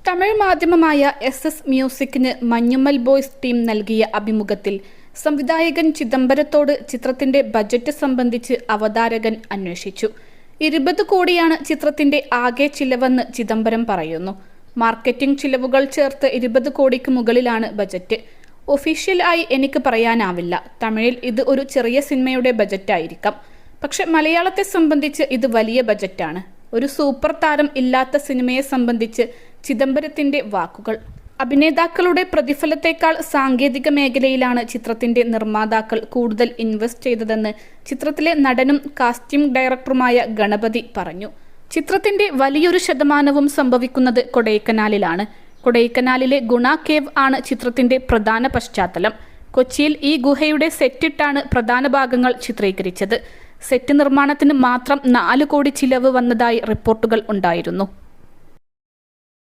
തമിഴ് മാധ്യമമായ SS മ്യൂസിക്കിന് Manjummel boys team നൽകിയ അഭിമുഖത്തിൽ സംവിധായകൻ ചിദംബരത്തോട് ചിത്രത്തിന്റെ ബജറ്റ് സംബന്ധിച്ച് അവതാരകൻ അന്വേഷിച്ചു. 20 കോടിയാണ് ചിത്രത്തിന്റെ ആകെ ചിലവെന്ന് ചിദംബരം പറയുന്നു. മാർക്കറ്റിംഗ് ചിലവുകൾ ചേർത്ത് 20 കോടിക്ക് മുകളിലാണ് ബജറ്റ്. ഒഫീഷ്യൽ ആയി എനിക്ക് പറയാനാവില്ല. തമിഴിൽ ഇത് ഒരു ചെറിയ സിനിമയുടെ ബജറ്റായിരിക്കാം. പക്ഷെ മലയാളത്തെ സംബന്ധിച്ച് ഇത് വലിയ ബജറ്റാണ്. ഒരു സൂപ്പർ താരം ഇല്ലാത്ത സിനിമയെ സംബന്ധിച്ച് ചിദംബരത്തിന്റെ വാക്കുകൾ. അഭിനേതാക്കളുടെ പ്രതിഫലത്തേക്കാൾ സാങ്കേതിക മേഖലയിലാണ് ചിത്രത്തിന്റെ നിർമ്മാതാക്കൾ കൂടുതൽ ഇൻവെസ്റ്റ് ചെയ്തതെന്ന് ചിത്രത്തിലെ നടനും കാസ്റ്റിംഗ് ഡയറക്ടറുമായ ഗണപതി പറഞ്ഞു. ചിത്രത്തിന്റെ വലിയൊരു ശതമാനവും സംഭവിക്കുന്നത് കൊടൈക്കനാലിലാണ്. കൊടൈക്കനാലിലെ ഗുണ കേവ് ആണ് ചിത്രത്തിന്റെ പ്രധാന പശ്ചാത്തലം. കൊച്ചിയിൽ ഈ ഗുഹയുടെ സെറ്റിട്ടാണ് പ്രധാന ഭാഗങ്ങൾ ചിത്രീകരിച്ചത്. സെറ്റ് നിർമ്മാണത്തിന് മാത്രം 4 കോടി ചിലവ് വന്നതായി റിപ്പോർട്ടുകൾ ഉണ്ടായിരുന്നു.